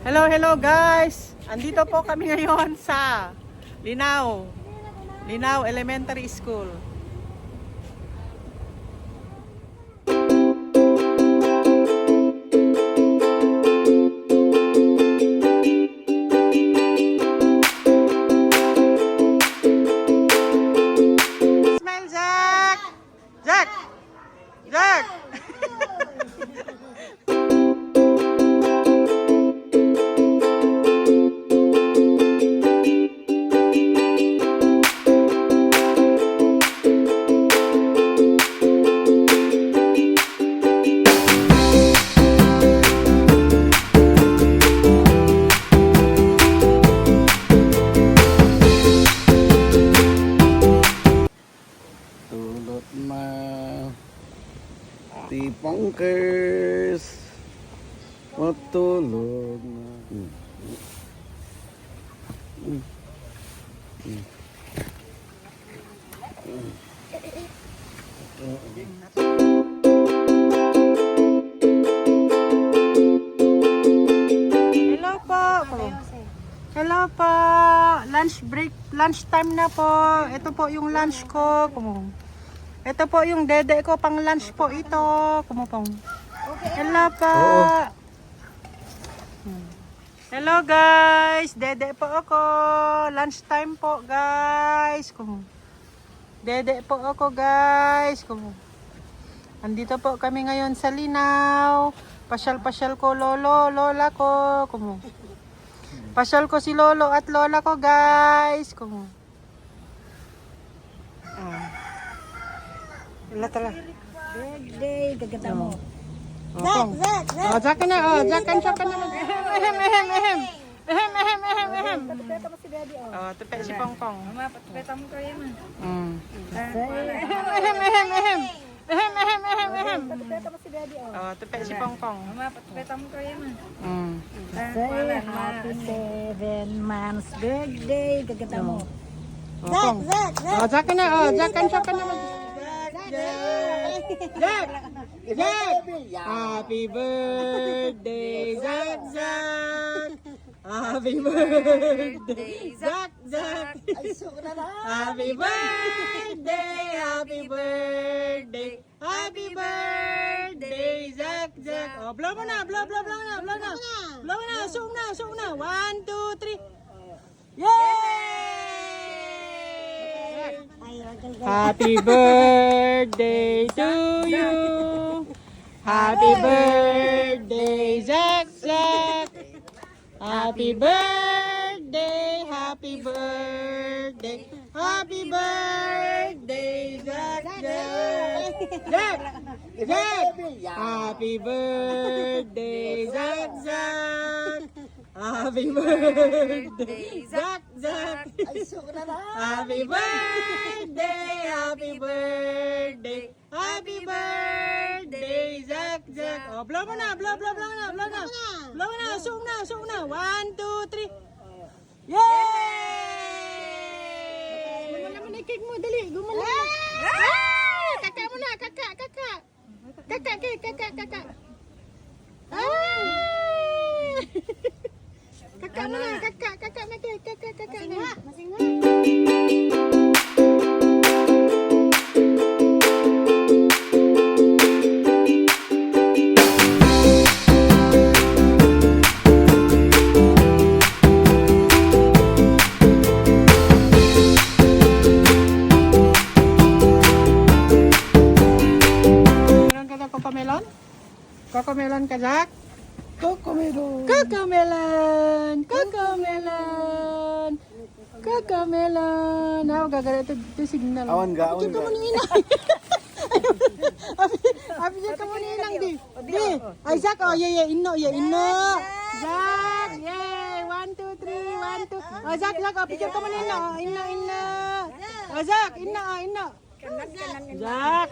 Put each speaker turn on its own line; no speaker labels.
Hello, hello guys! Andito po kami ngayon sa Linao Elementary School. Smile, Jack! Jack! Jack!
Tulot ma tipangkers matulog na.
Hello po. Hello po. Lunch break, lunch time na po. Ito po yung lunch ko. Ito po yung dede ko pang lunch po ito. Kumupong. Hello po. Hello guys. Dede po ako. Lunch time po guys. Dede po ako guys. Andito po kami ngayon sa Linao. Pasyal-pasyal ko lola ko. Pasyal ko si lolo at lola ko guys. Wala talaga.
Birthday, gaganda mo.
Jack ka na. Jack ka na. Ehem.
Patipeta mo si daddy, oh.
Tepe si Pongpong.
Mama, patipeta mo kayo, man.
Ehem.
Patipeta mo si daddy, oh.
Tepe si Pongpong.
Mama, patipeta mo kayo, man.
Mm.
Happy 7 months birthday, gaganda mo.
Jack ka na. Jack ka na. Jack! Happy birthday, Jack! Happy birthday, Jack! Happy birthday, happy birthday, Jack! Oh, blow mo na. Blow na. Suong na. 1, 2, 3. Yay! Happy birthday to you. Happy birthday, Jack. Happy birthday, happy birthday, Jack. Happy birthday, Jack. Happy birthday, Jack. Happy birthday, Jack. Oh, blow mo na. Blow na. Suong na. 1, 2, 3. Yay! Naman ang cake mo, dali. Gumalaman. Kaka mo na, kaka. Kaka. Kaka mo na, kaka na cake. Kaka. Masinga. Meron ka na cocomelon? Cocomelon ka, Jack? Cocomelon. Gagara ito signal.
Awan ga.
Ito mo ni inang. Abi ka mo ni inang di. Ay Jack, inno. Jack, yay. 1, 2, 3. 1, 2. Jack, picture ka mo ni inno. Jack, inno. Jack.